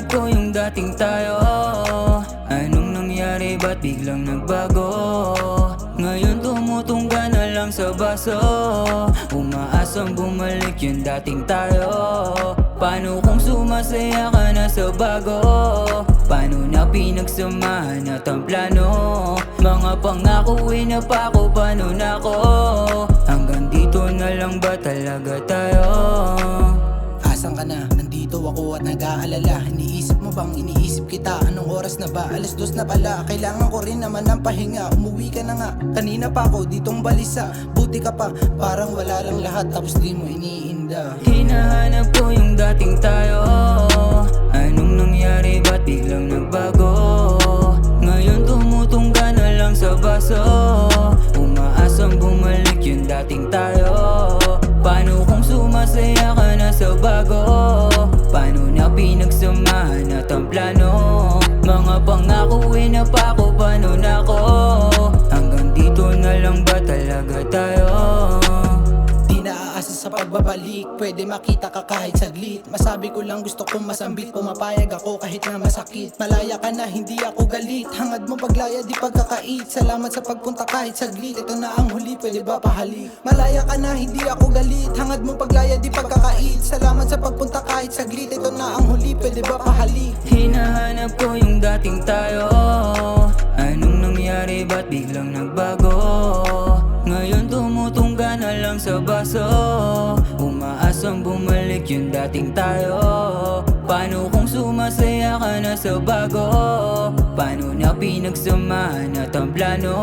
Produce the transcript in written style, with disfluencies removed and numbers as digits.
Hinahanap ko yung dating tayo. Anong nangyari, ba't biglang nagbago? Ngayon tumutungga na lang sa baso. Umaasang bumalik yung dating tayo. Paano kung sumasaya ka na sa bago? Paano na pinagsamahan at ang plano? Mga pangako na pa ako, paano na ako? Hanggang dito na lang ba talaga tayo? Asan ka na? Nandito ako at nag-aalala. Iniisip mo bang iniisip kita? Anong oras na ba? 2:00 na pala. Kailangan ko rin naman ng pahinga. Umuwi ka na nga. Kanina pa ako ditong balisa. Buti ka pa, parang wala lang lahat. Tapos di mo iniinda. Hinahanap ko yung dating tayo. Anong nangyari, ba't biglang nagbago? Ngayon tumutungga na lang sa baso. Umaasang bumalik yung dating tayo. Paano kung sumasaya ka na sa bago? Paano na pinagsamahan at ang plano? Mga pangako na pa ako, paano na ako? Hanggang dito na lang ba talaga tayo? Di naaasa sa pagbabalik. Pwede makita ka kahit saglit. Masabi ko lang gusto kong masambit. Pumapayag ako kahit na masakit. Malaya ka na, hindi ako galit. Hangad mo paglaya, di pagkakait. Salamat sa pagpunta kahit saglit. Ito na ang huli, pwede ba pahalik? Malaya ka na, hindi ako galit. Hangad mo paglaya, di pagkakait. Salamat sa pagpunta kahit saglit. Ito na ang huli, pwede ba pahalik? Hinahanap ko yung dating tayo. Anong nangyari, ba't biglang nagbago? Ngayon tumutungga na lang sa baso. Umaasang bumalik yung dating tayo. Paano kung sumasaya ka na sa bago? Paano na pinagsamahan at ang plano?